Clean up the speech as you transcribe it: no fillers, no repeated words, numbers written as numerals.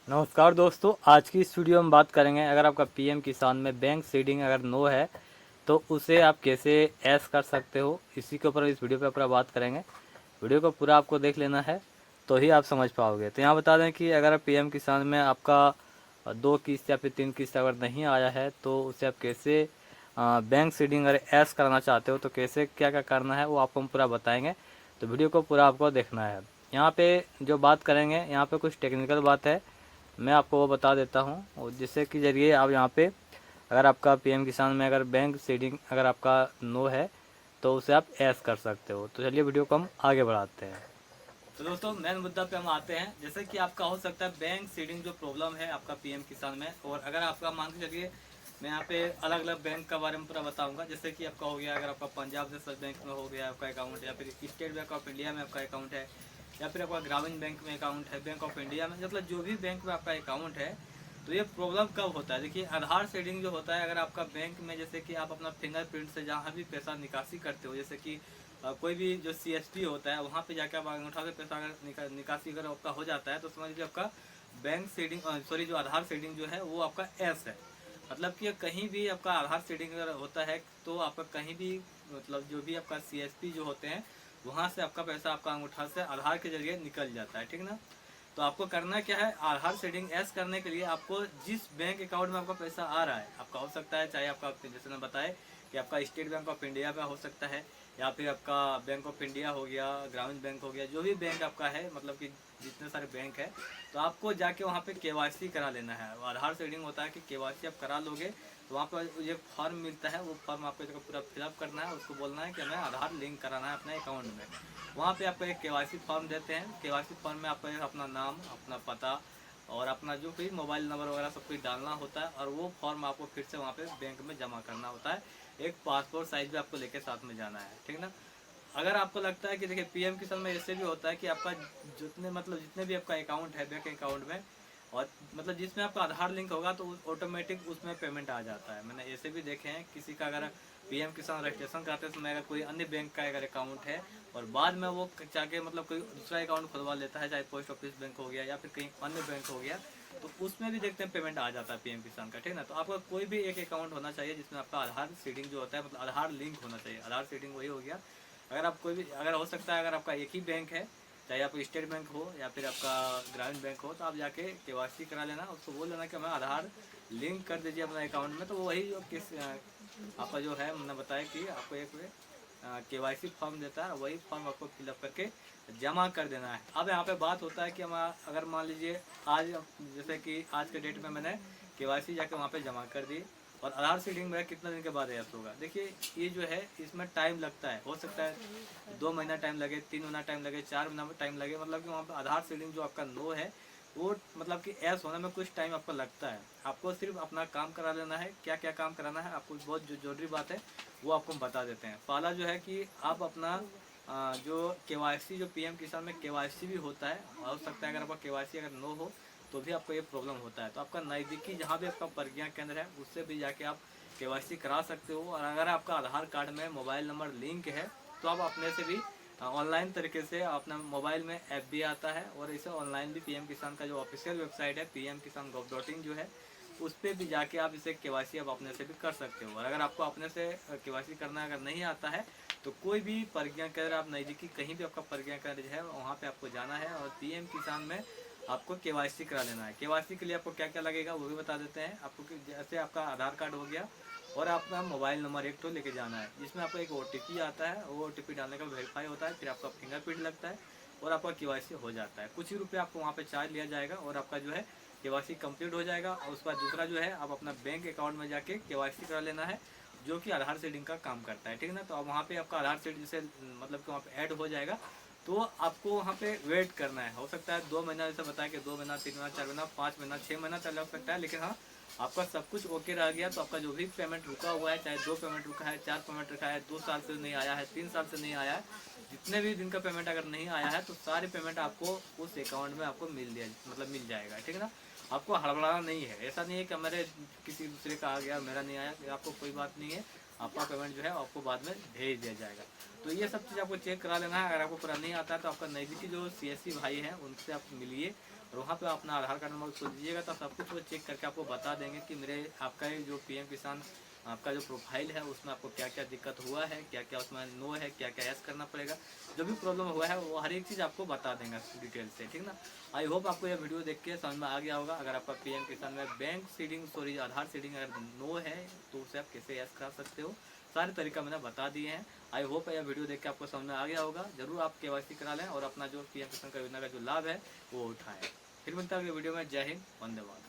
नमस्कार दोस्तों, आज की इस वीडियो में बात करेंगे अगर आपका पीएम किसान में बैंक सीडिंग अगर नो है तो उसे आप कैसे ऐस कर सकते हो। इसी के ऊपर इस वीडियो पे पूरा बात करेंगे। वीडियो को पूरा आपको देख लेना है तो ही आप समझ पाओगे। तो यहाँ बता दें कि अगर पीएम किसान में आपका 2 किस्त या फिर 3 किस्त अगर नहीं आया है तो उसे आप कैसे बैंक सीडिंग अगर ऐस करना चाहते हो तो कैसे क्या क्या करना है वो आपको हम पूरा बताएंगे। तो वीडियो को पूरा आपको देखना है। यहाँ पे जो बात करेंगे यहाँ पे कुछ टेक्निकल बात है, मैं आपको वो बता देता हूँ और जिससे कि ज़रिए आप यहाँ पे अगर आपका पीएम किसान में अगर बैंक सीडिंग अगर आपका नो है तो उसे आप ऐस कर सकते हो। तो चलिए वीडियो को हम आगे बढ़ाते हैं। तो दोस्तों मेन मुद्दा पे हम आते हैं। जैसे कि आपका हो सकता है बैंक सीडिंग जो प्रॉब्लम है आपका पीएम किसान में, और अगर आपका मान के चलिए मैं यहाँ पे अलग अलग बैंक का बारे में पूरा बताऊंगा। जैसे कि आपका हो गया अगर आपका पंजाब नेशनल बैंक में हो गया आपका अकाउंट, या फिर स्टेट बैंक ऑफ इंडिया में आपका अकाउंट है, या फिर आपका ग्रामीण बैंक में अकाउंट है, बैंक ऑफ इंडिया में, मतलब जो भी बैंक में आपका अकाउंट है। तो ये प्रॉब्लम कब होता है, देखिए आधार सीडिंग जो होता है अगर आपका बैंक में, जैसे कि आप अपना फिंगरप्रिंट से जहाँ भी पैसा निकासी करते हो, जैसे कि कोई भी जो सीएसपी होता है वहाँ पे जाकर आप अंगूठा से पैसा अगर निकासी अगर आपका हो जाता है तो समझ लीजिए आपका बैंक सीडिंग सॉरी जो आधार सीडिंग जो है वो आपका एस है। मतलब कि कहीं भी आपका आधार सीडिंग अगर होता है तो आपका कहीं भी मतलब जो भी आपका सीएसपी जो होते हैं वहाँ से आपका पैसा आपका अंगूठा से आधार के जरिए निकल जाता है, ठीक ना। तो आपको करना क्या है, आधार सेटिंग एस करने के लिए आपको जिस बैंक अकाउंट में आपका पैसा आ रहा है, आपका हो सकता है चाहे आपका जैसे मैं बताए कि आपका स्टेट बैंक ऑफ इंडिया का हो सकता है, या फिर आपका बैंक ऑफ इंडिया हो गया, ग्रामीण बैंक हो गया, जो भी बैंक आपका है, मतलब कि जितने सारे बैंक है, तो आपको जाके वहाँ पे केवाईसी करा लेना है। आधार सेटिंग होता है कि केवाईसी आप करा लोगे तो वहाँ पर एक फॉर्म मिलता है, वो फॉर्म आपको पूरा फिलअप करना है, उसको बोलना है कि हमें आधार लिंक कराना है अपने अकाउंट में। वहाँ पे आपको एक केवाईसी फॉर्म देते हैं। केवाईसी फॉर्म में आपको अपना नाम, अपना पता और अपना जो भी मोबाइल नंबर वगैरह सब कुछ डालना होता है, और वो फॉर्म आपको फिर से वहाँ पे बैंक में जमा करना होता है। एक पासपोर्ट साइज भी आपको लेके साथ में जाना है, ठीक ना। अगर आपको लगता है कि देखिए पीएम किसान में ऐसे भी होता है कि आपका जितने भी आपका अकाउंट है बैंक अकाउंट में, और मतलब जिसमें आपका आधार लिंक होगा तो ऑटोमेटिक उसमें पेमेंट आ जाता है। मैंने ऐसे भी देखे हैं किसी का अगर पीएम किसान रजिस्ट्रेशन कराते समय अगर कोई अन्य बैंक का अगर अकाउंट है और बाद में वो जाके मतलब कोई दूसरा अकाउंट खुलवा लेता है, चाहे पोस्ट ऑफिस बैंक हो गया या फिर कहीं अन्य बैंक हो गया, तो उसमें भी देखते हैं पेमेंट आ जाता है पीएम किसान का, ठीक ना। तो आपका कोई भी एक अकाउंट होना चाहिए जिसमें आपका आधार सीडिंग जो होता है, मतलब आधार लिंक होना चाहिए। आधार सीडिंग वही हो गया। अगर आप कोई भी अगर हो सकता है अगर आपका एक ही बैंक है, चाहे आपको स्टेट बैंक हो या फिर आपका ग्रामीण बैंक हो, तो आप जाके केवाईसी करा लेना, उसको बोल देना कि हमें आधार लिंक कर दीजिए अपने अकाउंट में। तो वही जो किस आपका जो है मैंने बताया कि आपको एक केवाईसी फॉर्म देता है, वही फॉर्म आपको फिलअप करके जमा कर देना है। अब यहाँ पे बात होता है कि हम अगर मान लीजिए आज, जैसे कि आज के डेट में मैंने केवाईसी जाके वहाँ पे जमा कर दी और आधार सीडिंग मेरा कितना दिन के बाद ऐप होगा। देखिए ये जो है इसमें टाइम लगता है, हो सकता है 2 महीना टाइम लगे, 3 महीना टाइम लगे, 4 महीना टाइम लगे। मतलब कि वहाँ पर आधार सीडिंग जो आपका नो है वो मतलब कि ऐस होने में कुछ टाइम आपको लगता है। आपको सिर्फ अपना काम करा लेना है। क्या क्या काम कराना है आपको, बहुत जो जरूरी बात है वो आपको हम बता देते हैं। पहला जो है कि आप अपना जो केवाईसी जो पीएम किसान में केवाईसी भी होता है, हो सकता है अगर आपका केवाईसी अगर नो हो तो भी आपको ये प्रॉब्लम होता है। तो आपका नज़दीकी जहाँ भी आपका प्रज्ञा केंद्र है उससे भी जाके आप केवाईसी करा सकते हो। और अगर आपका आधार कार्ड में मोबाइल नंबर लिंक है तो आप अपने से भी ऑनलाइन तरीके से अपना मोबाइल में ऐप भी आता है, और इसे ऑनलाइन भी पीएम किसान का जो ऑफिशियल वेबसाइट है pmkisan.gov.in जो है उस पर भी जाके आप इसे केवाईसी आप अपने से भी कर सकते हो। और अगर आपको अपने से केवाईसी करना अगर नहीं आता है तो कोई भी प्रज्ञा केंद्र आप नज़दीकी कहीं भी आपका प्रज्ञा केंद्र है वहाँ पे आपको जाना है और पीएम किसान में आपको केवाईसी करा लेना है। केवाईसी के लिए आपको क्या क्या लगेगा वो भी बता देते हैं आपको। जैसे आपका आधार कार्ड हो गया और आपका मोबाइल नंबर एक तो लेके जाना है, जिसमें आपको एक ओटीपी आता है, वो ओटीपी डालने का वेरीफाई होता है, फिर आपका फिंगरप्रिंट लगता है और आपका केवाईसी हो जाता है। कुछ ही रुपये आपको वहाँ पे चार्ज लिया जाएगा और आपका जो है केवाईसी कंप्लीट हो जाएगा। और उसके बाद दूसरा जो है आप अपना बैंक अकाउंट में जाके केवाईसी करा लेना है, जो कि आधार सीडिंग का काम करता है, ठीक है ना। तो अब वहाँ पे आपका आधार सीड जैसे मतलब कि वहाँ पे ऐड हो जाएगा, तो आपको वहाँ पे वेट करना है। हो सकता है 2 महीना, जैसे बताया कि 2 महीना, 3 महीना, 4 महीना, 5 महीना, 6 महीना चल सकता है, लेकिन हाँ आपका सब कुछ ओके रह गया तो आपका जो भी पेमेंट रुका हुआ है, चाहे 2 पेमेंट रुका है, 4 पेमेंट रुका है, 2 साल से नहीं आया है, 3 साल से नहीं आया है, जितने भी दिन का पेमेंट अगर नहीं आया है तो सारे पेमेंट आपको उस अकाउंट में आपको मिल जाएगा, ठीक है ना। आपको हड़बड़ाना नहीं है। ऐसा नहीं है कि मेरे किसी दूसरे का आ गया मेरा नहीं आया, आपको कोई बात नहीं है। आपका पेमेंट जो है आपको बाद में भेज दिया जाएगा। तो ये सब चीज़ आपको चेक करा लेना है। अगर आपको पूरा नहीं आता है तो आपका नज़दीकी जो सीएससी भाई हैं उनसे आप मिलिए और वहाँ पे अपना आधार कार्ड नंबर उसको दीजिएगा तो सब कुछ वो चेक करके आपको बता देंगे कि मेरे आपका ये जो पीएम किसान आपका जो प्रोफाइल है उसमें आपको क्या क्या दिक्कत हुआ है, क्या क्या उसमें नो है, क्या क्या यस करना पड़ेगा, जो भी प्रॉब्लम हुआ है वो हर एक चीज़ आपको बता देंगे डिटेल से, ठीक ना। आई होप आपको यह वीडियो देख के समझ में आ गया होगा। अगर आपका पीएम किसान में बैंक सीडिंग सॉरी आधार सीडिंग अगर नो है तो उसे आप कैसे यस करा सकते हो, सारे तरीका मैंने बता दिए हैं। आई होप यह वीडियो देख के आपको समझ में आ गया होगा। जरूर आप केवाईसी करा लें और अपना जो पीएम किसान का योजना का जो लाभ है वो उठाएं। फिर मिलता है अगले वीडियो में। जय हिंद, वंदे मातरम।